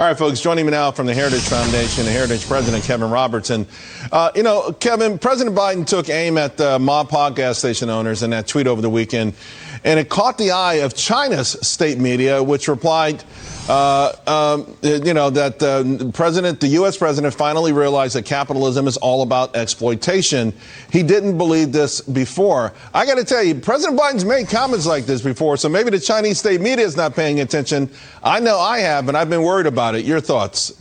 All right, folks, joining me now from the Heritage Foundation, the Heritage President, Kevin Robertson. Kevin, President Biden took aim at the Ma gas station owners in that tweet over the weekend, and it caught the eye of China's state media, which replied, that the U.S. president finally realized that capitalism is all about exploitation. He didn't believe this before. I got to tell you, President Biden's made comments like this before, so maybe the Chinese state media is not paying attention. I know I have, and I've been worried about it. Your thoughts?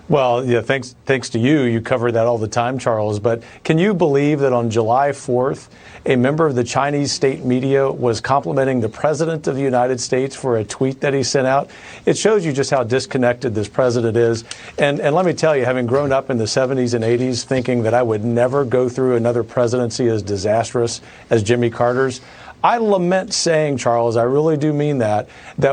Well, yeah, thanks to you. You cover that all the time, Charles. But can you believe that on July 4th, a member of the Chinese state media was complimenting the president of the United States for a tweet that he sent out? It shows you just how disconnected this president is. And let me tell you, having grown up in the 70s and 80s thinking that I would never go through another presidency as disastrous as Jimmy Carter's, I lament saying, Charles, I really do mean that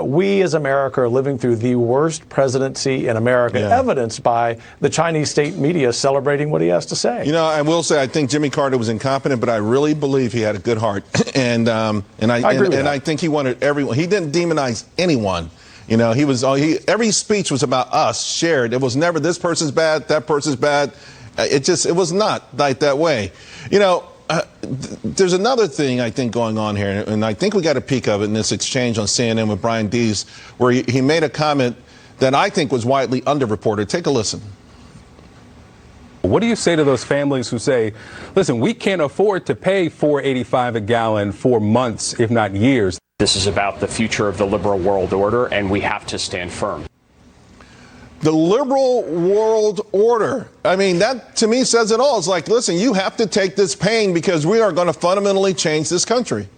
we as America are living through the worst presidency in America, evidenced by the Chinese state media celebrating what he has to say. You know, I will say I think Jimmy Carter was incompetent, but I really believe he had a good heart. I think he wanted everyone. He didn't demonize anyone. You know, every speech was about us, shared. It was never this person's bad, that person's bad. It was not like that way. You know, there's another thing I think going on here, and I think we got a peek of it in this exchange on CNN with Brian Deese, where he made a comment that I think was widely underreported. Take a listen. What do you say to those families who say, listen, we can't afford to pay $4.85 a gallon for months, if not years? This is about the future of the liberal world order, and we have to stand firm. The liberal world order. I mean, that to me says it all. It's like, listen, you have to take this pain because we are going to fundamentally change this country.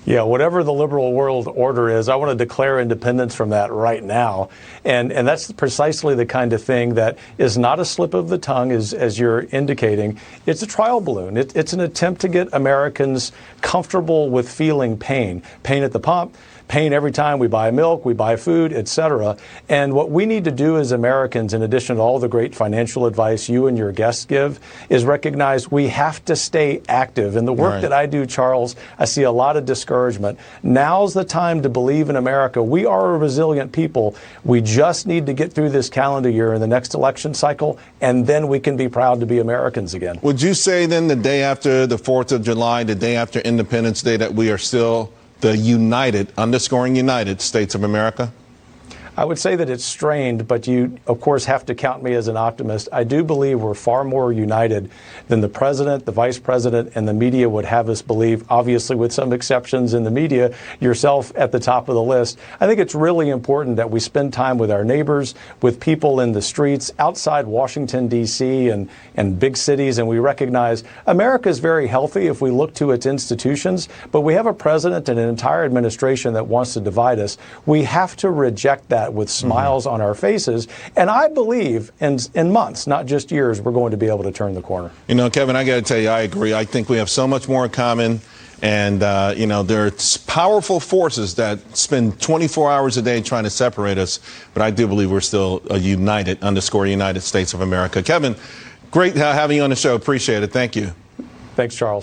Yeah, whatever the liberal world order is, I want to declare independence from that right now. And that's precisely the kind of thing that is not a slip of the tongue, as you're indicating. It's a trial balloon. It's an attempt to get Americans comfortable with feeling pain. Pain at the pump, pain every time we buy milk, we buy food, etc. And what we need to do as Americans, in addition to all the great financial advice you and your guests give, is recognize we have to stay active. In the work that I do, Charles, I see a lot of discouragement. Now's the time to believe in America. We are a resilient people. We just need to get through this calendar year in the next election cycle, and then we can be proud to be Americans again. Would you say then the day after the 4th of July, the day after Independence Day, that we are still the united, underscoring United States of America? I would say that it's strained, but you, of course, have to count me as an optimist. I do believe we're far more united than the president, the vice president, and the media would have us believe, obviously with some exceptions in the media, yourself at the top of the list. I think it's really important that we spend time with our neighbors, with people in the streets outside Washington, D.C. and big cities, and we recognize America is very healthy if we look to its institutions, but we have a president and an entire administration that wants to divide us. We have to reject that with smiles on our faces. And I believe in months, not just years, we're going to be able to turn the corner. You know, Kevin, I got to tell you, I agree. I think we have so much more in common. And, there are powerful forces that spend 24 hours a day trying to separate us. But I do believe we're still a united, underscore United States of America. Kevin, great having you on the show. Appreciate it. Thank you. Thanks, Charles.